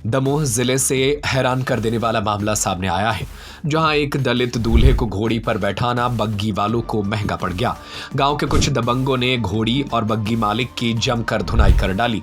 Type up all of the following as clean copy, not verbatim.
दमोह जिले से हैरान कर देने वाला मामला सामने आया है, जहां एक दलित दूल्हे को घोड़ी पर बैठाना बग्गी वालों को महंगा पड़ गया। गांव के कुछ दबंगों ने घोड़ी और बग्गी मालिक की जमकर धुनाई कर डाली।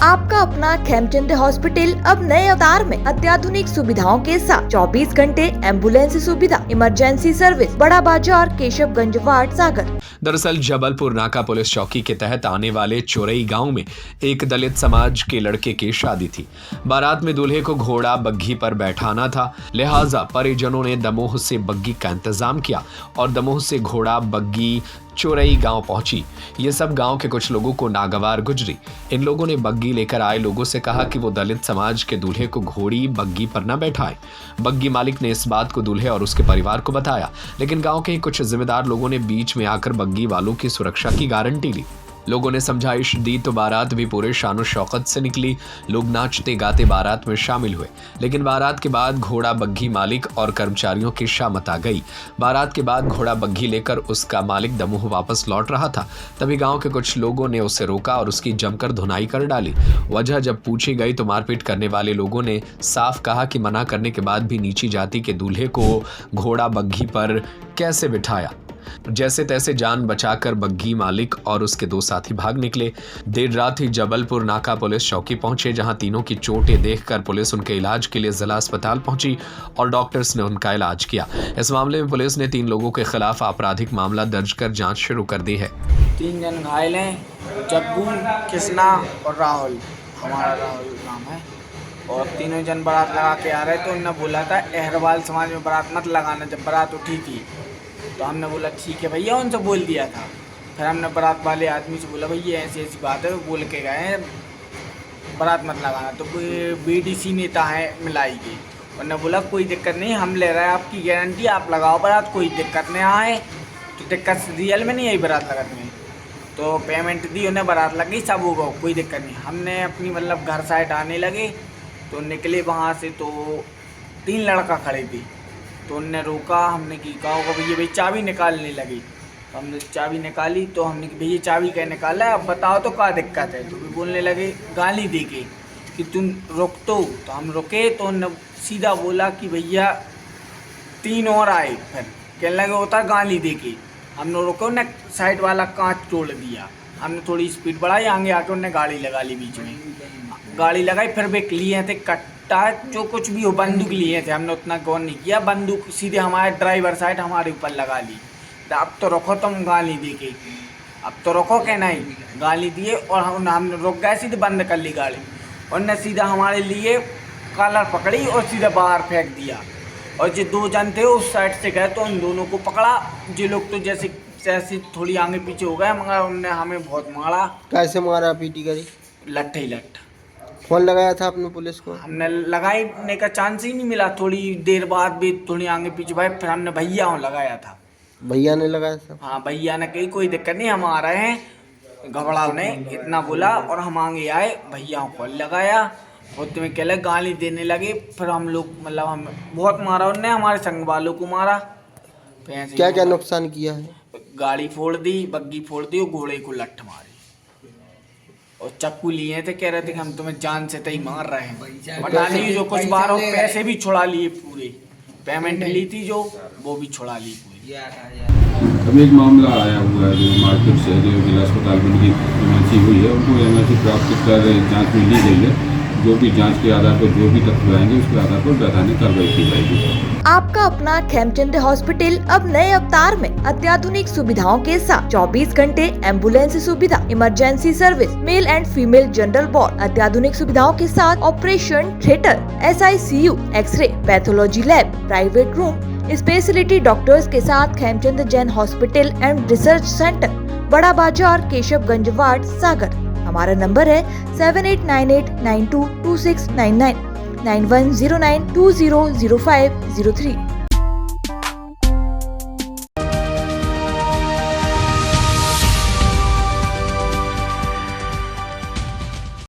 आपका अपना खेमचंद हॉस्पिटल अब नए अवतार में अत्याधुनिक सुविधाओं के साथ 24 घंटे एम्बुलेंस सुविधा, इमरजेंसी सर्विस, बड़ा बाजार, केशवगंज वार्ड, सागर। दरअसल जबलपुर नाका पुलिस चौकी के तहत आने वाले चोरई गांव में एक दलित समाज के लड़के की शादी थी। बारात में दूल्हे को घोड़ा बग्घी पर बैठाना था, लिहाजा परिजनों ने दमोह से बग्घी का इंतजाम किया और दमोह से घोड़ा बग्घी चोरई गांव पहुंची। ये सब गांव के कुछ लोगों को नागवार गुजरी। इन लोगों ने बग्घी लेकर आए लोगों से कहा कि वो दलित समाज के दूल्हे को घोड़ी बग्घी पर न बैठाए। बग्घी मालिक ने इस बात को दूल्हे और उसके परिवार को बताया, लेकिन गांव के कुछ जिम्मेदार लोगों ने बीच में आकर बग्घी वालों की सुरक्षा की गारंटी ली। लोगों ने समझाइश दी तो बारात भी पूरे शानो शौकत से निकली। लोग नाचते गाते बारात में शामिल हुए, लेकिन बारात के बाद घोड़ा बग्घी मालिक और कर्मचारियों की शामत आ गई। बारात के बाद घोड़ा बग्घी लेकर उसका मालिक दमोह वापस लौट रहा था, तभी गांव के कुछ लोगों ने उसे रोका और उसकी जमकर धुनाई कर डाली। वजह जब पूछी गई तो मारपीट करने वाले लोगों ने साफ कहा कि मना करने के बाद भी नीची जाति के दूल्हे को घोड़ा बग्घी पर कैसे बिठाया। जैसे तैसे जान बचाकर बग्घी मालिक और उसके दो साथी भाग निकले। देर रात ही जबलपुर नाका पुलिस चौकी पहुंचे, जहां तीनों की चोटें देखकर पुलिस उनके इलाज के लिए जिला अस्पताल पहुंची और डॉक्टर्स ने उनका इलाज किया। इस मामले में पुलिस ने 3 लोगों के खिलाफ आपराधिक मामला दर्ज कर जांच शुरू कर दी है। 3 जन घायल हैं, जग्गू, कृष्णा और राहुल। हमारा राहुल नाम है। और तीनों जन बारात लगा के आ रहे तो उन्होंने बोला था अहरवाल समाज में बारात मत लगाना। जब बारात उठी थी तो हमने बोला ठीक है भैया, उनसे बोल दिया था। फिर हमने बारात वाले आदमी से बोला भैया ऐसी ऐसी बात है, वो बोल के गए हैं बारात मत लगाना। तो बीडीसी नेता है मिलाई के, उन्होंने बोला कोई दिक्कत नहीं, हम ले रहे हैं आपकी गारंटी, आप लगाओ बारात, कोई दिक्कत नहीं आए। तो दिक्कत रियल में नहीं आई बारात लगाने में, तो पेमेंट दी, उन्हें बारात लगी, सब होगा, कोई दिक्कत नहीं। हमने अपनी मतलब घर साइड आने लगे तो निकले वहाँ से, तो 3 लड़का खड़े थे। तो उनने रोका, हमने की कहा होगा भैया भाई चाबी निकालने लगी। तो हमने चाबी निकाली तो हमने कि भैया चाबी क्या निकाला है, अब बताओ तो क्या दिक्कत है। तो भी बोलने लगे गाली दे के कि तुम रुक। तो हम रुके तो उनने सीधा बोला कि भैया 3 और आए। फिर कहने लगे होता गाली दे के। हमने रुके, उन्हें साइड वाला कांच तोड़ दिया। हमने थोड़ी स्पीड बढ़ाई, आगे आके उन्हें गाड़ी लगा ली, बीच में गाड़ी लगाई। फिर वे लिए थे कट्टा, जो कुछ भी हो, बंदूक लिए थे। हमने उतना गौर नहीं किया, बंदूक सीधे हमारे ड्राइवर साइड हमारे ऊपर लगा ली। अब तो रखो तुम गाली दे के, अब तो रखो क्या नहीं, गाली दिए और हमने रुक गए, सीधे बंद कर ली गाड़ी। उनने सीधा हमारे लिए कॉलर पकड़ी और सीधा बाहर फेंक दिया। और जो 2 जन थे उस साइड से गए तो उन दोनों को पकड़ा। जो लोग तो जैसे थोड़ी आगे पीछे हो गए, मगर उनने हमें बहुत मारा। कैसे मारा, पीटी करी? लट्ठे ही लट्ठ। फोन लगाया था आपने पुलिस को? हमने लगाने का चांस ही नहीं मिला। थोड़ी देर बाद भी थोड़ी आगे पीछे भाई, फिर हमने भैया लगाया था। भैया ने लगाया था? हाँ, भैया ने कही कोई दिक्कत नहीं, हम आ रहे हैं। घबराओ ने इतना बोला और हम आगे आए, भैया को लगाया और तुम्हें कहले गाली देने लगे। फिर हम लोग मतलब हम बहुत मारा, उनने हमारे संग वालों को मारा। क्या क्या नुकसान किया है? गाड़ी फोड़ दी, बग्गी फोड़ दी और घोड़े को लट्ठ मारी और चाकू लिए थे। कह रहे थे कि हम तुम्हें जान से तई मार रहे हैं। पता नहीं, जो कुछ बार पैसे भी छुड़ा लिए, पूरे पेमेंट ली थी जो, वो भी छुड़ा ली पूरी। अभी एक मामला आया हुआ है जो मार्केट से जो जिला अस्पताल में उनकी एमएलसी हुई है, उनको एमएलसी प्राप्त कर जाँच में ली गई है। जो भी जांच के आधार पर जो भी तथ्य आएंगे उसके आधार पर वैधानिक कार्रवाई की जाएगी। आपका अपना खेमचंद हॉस्पिटल अब नए अवतार में अत्याधुनिक सुविधाओं के साथ 24 घंटे एम्बुलेंस सुविधा, emergency service, male and female general ward, अत्याधुनिक सुविधाओं के साथ operation theatre, SICU, X ray, pathology lab, private room, speciality doctors के साथ Khemchand Jain hospital and research centre, Bada Bazaar, Keshavganj ward, सागर। हमारा नंबर है 7898922699, 9109200503।